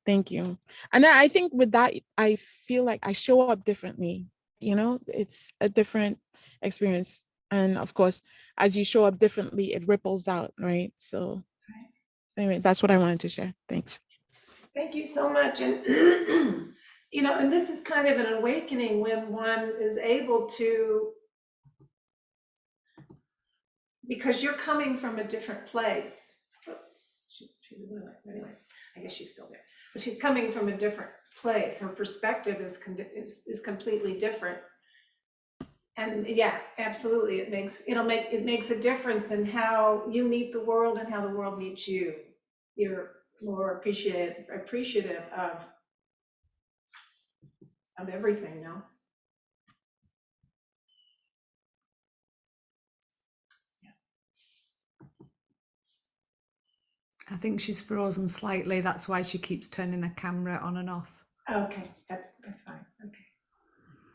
thank you. And I think with that, I feel like I show up differently. It's a different experience. And of course, as you show up differently, it ripples out, right? So anyway, that's what I wanted to share. Thanks. Thank you so much. And, and this is kind of an awakening when one is able to, because you're coming from a different place. Anyway, I guess she's still there, but she's coming from a different place. Her perspective is completely different. And yeah, absolutely, it makes a difference in how you meet the world and how the world meets you. You're more appreciative of everything, no? I think she's frozen slightly. That's why she keeps turning her camera on and off. Okay, that's fine. Okay.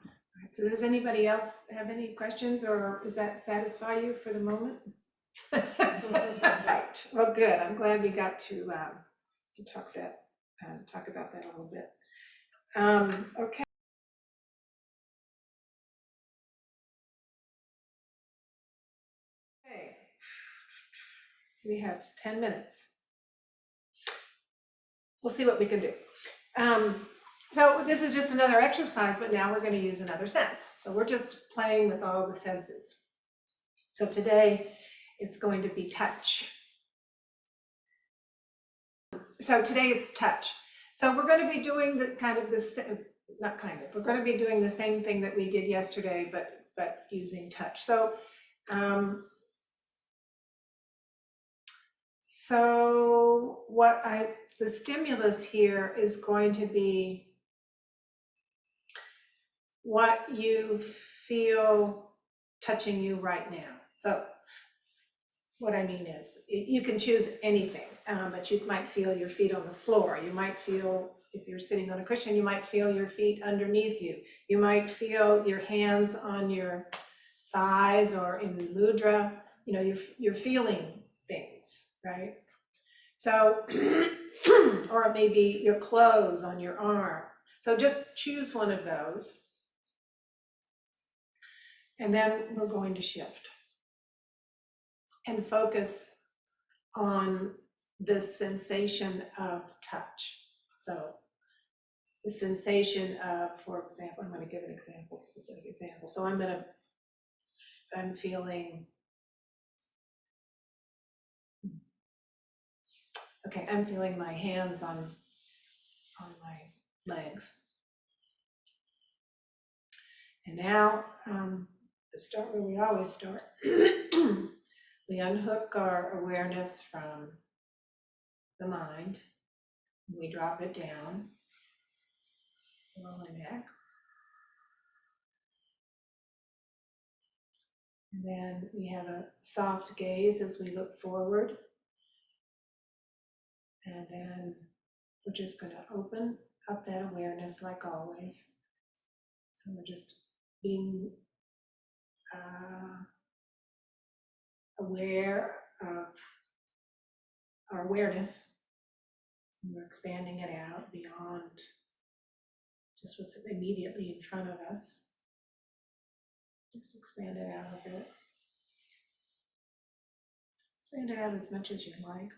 All right, so does anybody else have any questions, or does that satisfy you for the moment? Right. Well, good. I'm glad we got to to talk about that a little bit. Okay. Okay. We have 10 minutes. We'll see what we can do. So this is just another exercise, but now we're going to use another sense. So we're just playing with all the senses. So today it's going to be touch. So today it's touch. So we're going to be doing the we're going to be doing the same thing that we did yesterday, but using touch. So the stimulus here is going to be what you feel touching you right now. So what I mean is, you can choose anything, but you might feel your feet on the floor. You might feel, if you're sitting on a cushion, you might feel your feet underneath you. You might feel your hands on your thighs or in mudra. You know, you're feeling things, right? So, or maybe your clothes on your arm. So just choose one of those. And then we're going to shift and focus on the sensation of touch. So the sensation of, for example, I'm going to give an example, specific example. So I'm feeling, okay, I'm feeling my hands on my legs. And now, let's start where we always start. We unhook our awareness from the mind. We drop it down below the neck. And then we have a soft gaze as we look forward. And then we're just going to open up that awareness like always. So we're just being aware of our awareness. And we're expanding it out beyond just what's immediately in front of us. Just expand it out a bit. Expand it out as much as you like.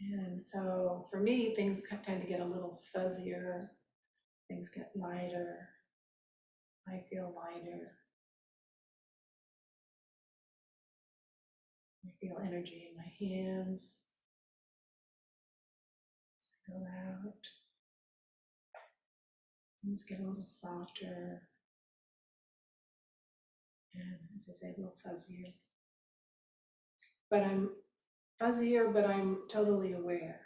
And so for me, things tend to get a little fuzzier. Things get lighter. I feel lighter. I feel energy in my hands. Go out. Things get a little softer. And as I say, a little fuzzier. But I'm fuzzier, but I'm totally aware.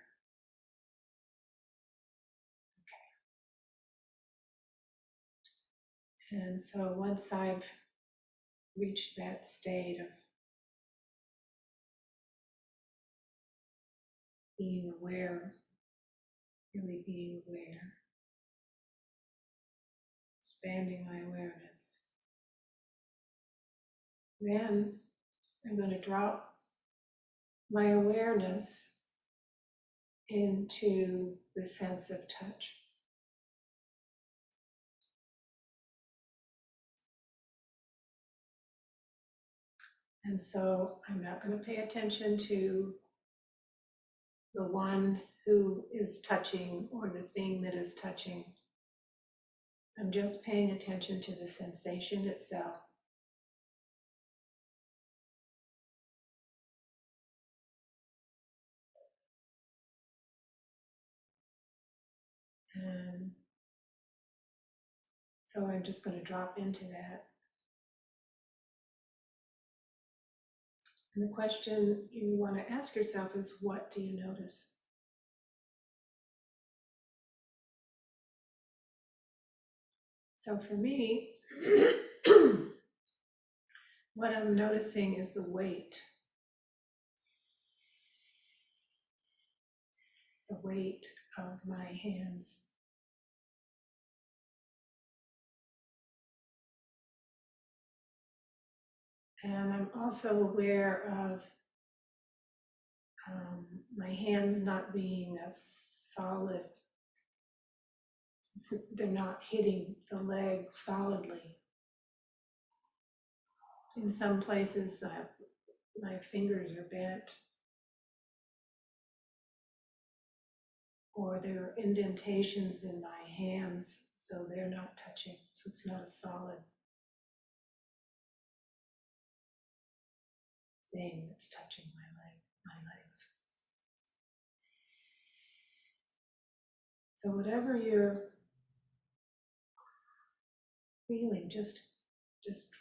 Okay. And so once I've reached that state of being aware, really being aware, expanding my awareness, then I'm going to drop my awareness into the sense of touch. And so I'm not going to pay attention to the one who is touching or the thing that is touching. I'm just paying attention to the sensation itself. And so I'm just going to drop into that. And the question you want to ask yourself is, what do you notice? So for me, what I'm noticing is the weight. The weight of my hands. And I'm also aware of my hands not being a solid, they're not hitting the leg solidly. In some places, my fingers are bent, or there are indentations in my hands, so they're not touching, so it's not a solid thing that's touching my legs. So whatever you're feeling, just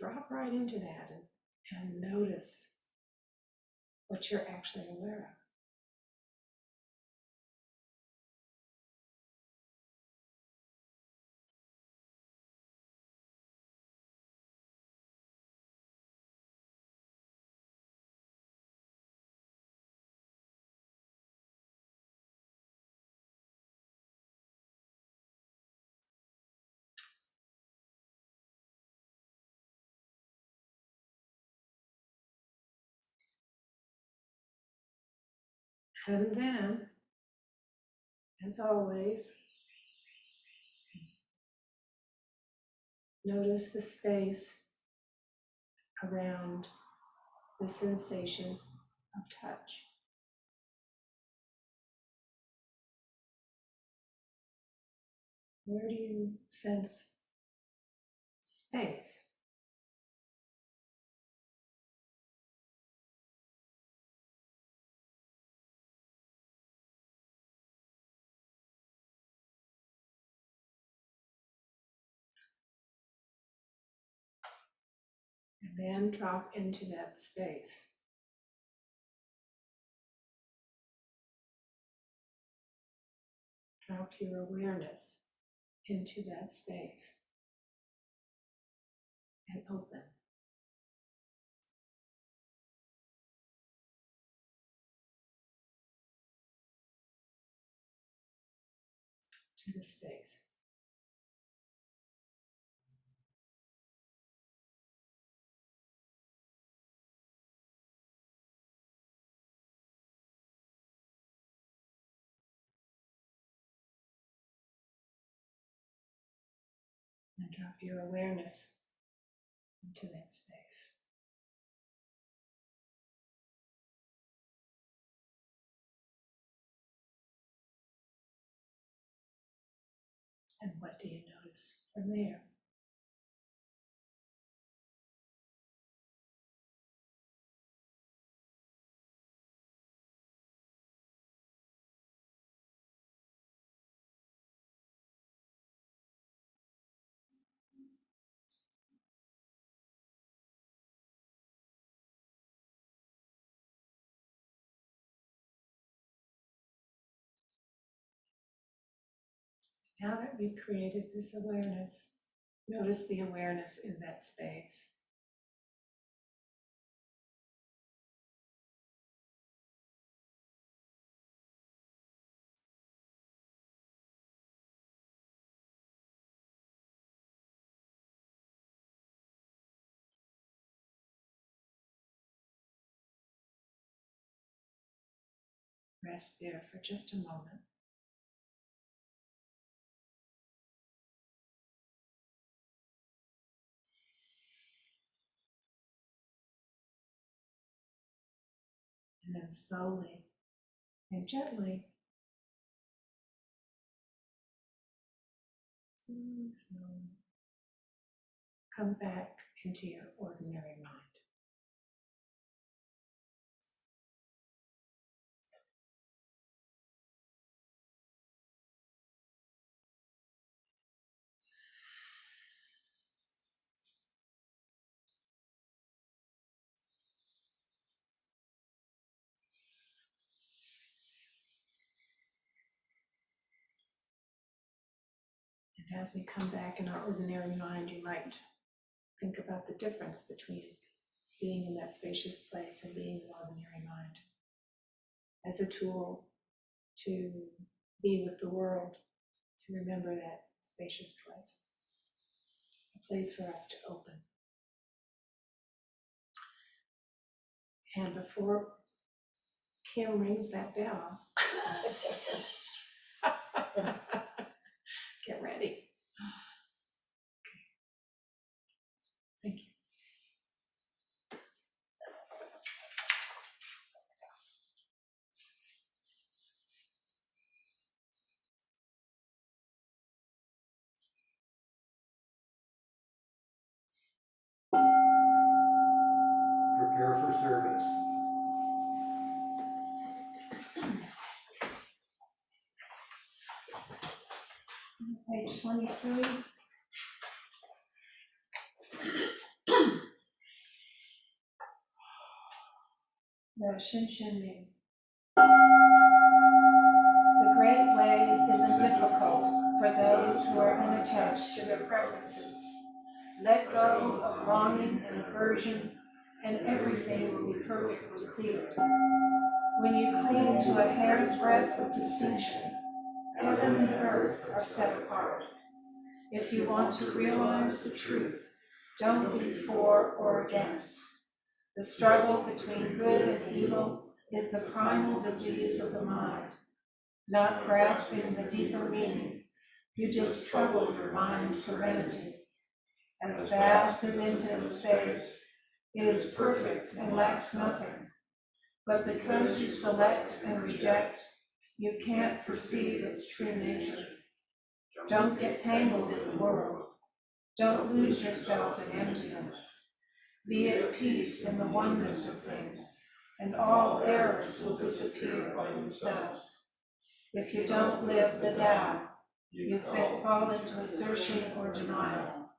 drop right into that and notice what you're actually aware of. And then, as always, notice the space around the sensation of touch. Where do you sense space? And then drop into that space. Drop your awareness into that space and open. To the space. And drop your awareness into that space. And what do you notice from there? Now that we've created this awareness, notice the awareness in that space. Rest there for just a moment. And then slowly and gently, slowly, come back into your ordinary mind. And as we come back in our ordinary mind, you might think about the difference between being in that spacious place and being in ordinary mind as a tool to be with the world, to remember that spacious place, a place for us to open. And before Kim rings that bell. Get ready. Thank you. Prepare for service. Page 23. The Shin Shin Ming. The great way isn't difficult for those who are unattached to their preferences. Let go of longing and aversion, and everything will be perfectly clear. When you cling to a hair's breadth of distinction, heaven and earth are set apart. If you want to realize the truth, don't be for or against. The struggle between good and evil is the primal disease of the mind. Not grasping the deeper meaning, you just trouble your mind's serenity. As vast as infinite space, it is perfect and lacks nothing. But because you select and reject, you can't perceive its true nature. Don't get tangled in the world. Don't lose yourself in emptiness. Be at peace in the oneness of things, and all errors will disappear by themselves. If you don't live the Tao, you fall into assertion or denial.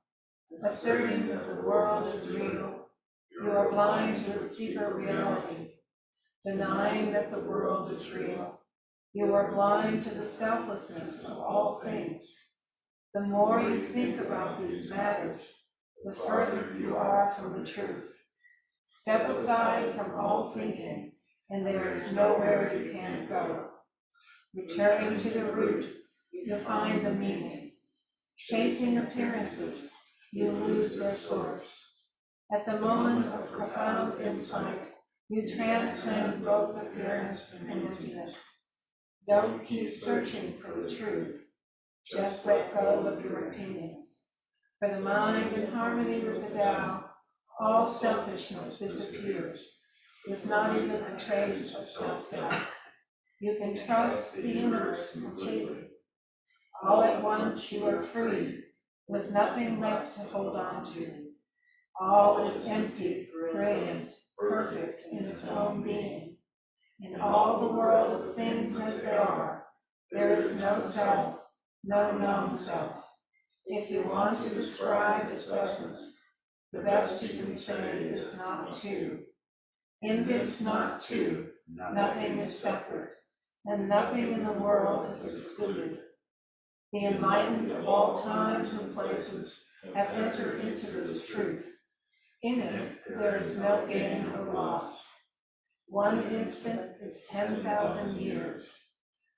Asserting that the world is real, you are blind to its deeper reality. Denying that the world is real, you are blind to the selflessness of all things. The more you think about these matters, the further you are from the truth. Step aside from all thinking, and there is nowhere you can go. Returning to the root, you find the meaning. Chasing appearances, you lose their source. At the moment of profound insight, you transcend both appearance and emptiness. Don't keep searching for the truth. Just let go of your opinions. For the mind in harmony with the Tao, all selfishness disappears, with not even a trace of self-doubt. You can trust the universe completely. All at once you are free, with nothing left to hold on to. All is empty, brilliant, perfect in its own being. In all the world of things as they are, there is no self, no non-self. If you want to describe its essence, the best you can say is not two. In this not two, nothing is separate, and nothing in the world is excluded. The enlightened of all times and places have entered into this truth. In it, there is no gain or loss. One instant is 10,000 years.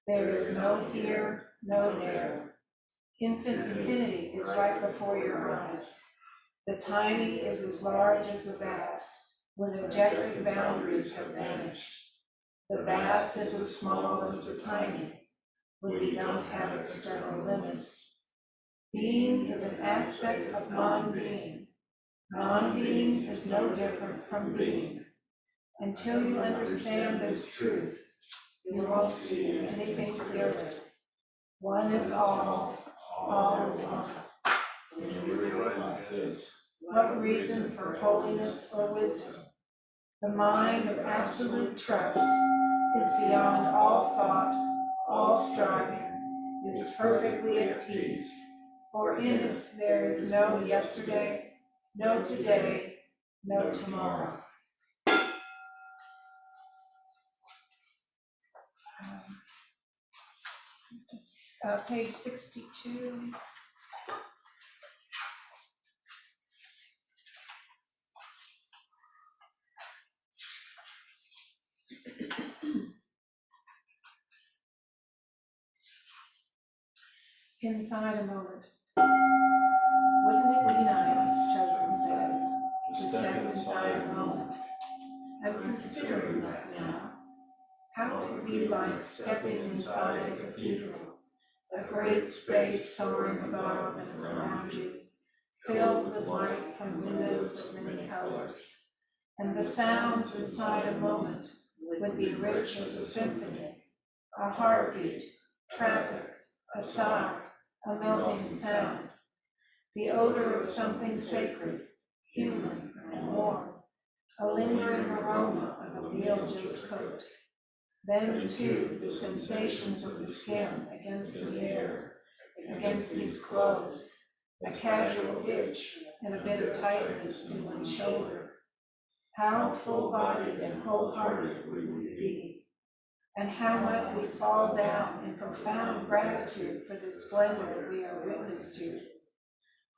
There is no here, no there. Infinity is right before your eyes. The tiny is as large as the vast, when objective boundaries have vanished. The vast is as small as the tiny, when we don't have external limits. Being is an aspect of non-being. Non-being is no different from being. Until you understand this truth, you won't see anything clearly. One is all is one. When you realize this, What reason for holiness or wisdom? The mind of absolute trust is beyond all thought, all striving, is perfectly at peace, for in it there is no yesterday, no today, no tomorrow. Page 62. Inside a moment. Wouldn't it be nice, Chosen said, to step inside a moment? I'm considering that now. would be like stepping inside a cathedral, a great space soaring above and around you, filled with light from windows of many colors. And the sounds inside a moment would be rich as a symphony, a heartbeat, traffic, a sigh, a melting sound, the odor of something sacred, human, and warm, a lingering aroma of a meal just cooked. Then, too, the sensations of the skin against the air, against these clothes, a casual itch and a bit of tightness in one shoulder. How full-bodied and wholehearted we would be, and how might we fall down in profound gratitude for the splendor we are witness to.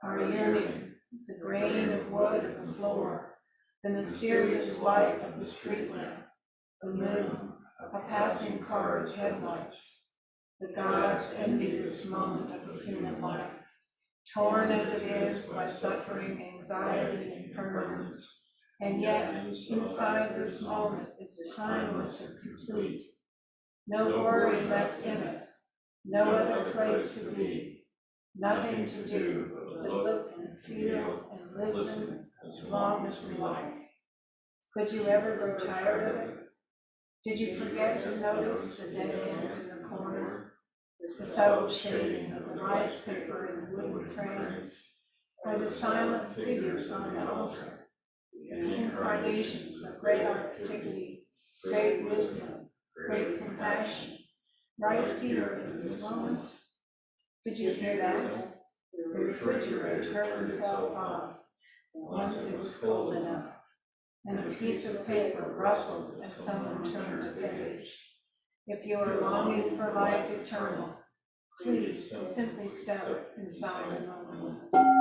Our yearning, the grain of wood on the floor, the mysterious light of the street lamp, the moon, a passing car's headlights, the gods envy this moment of a human life, torn as it is by suffering, anxiety, and permanence. And yet, inside this moment is timeless and complete. No worry left in it, no other place to be, nothing to do but look and feel and listen as long as we like. Could you ever grow tired of it? Did you forget to notice the dead end in the corner, the subtle shading of the rice paper in the wooden frames, or the silent figures on the altar, the incarnations of great antiquity, great wisdom, great compassion, right here in this moment? Did you hear that? The refrigerator turned itself off once it was cold enough, and a piece of paper rustled as someone turned a page. If you are longing for life eternal, please simply step inside a moment.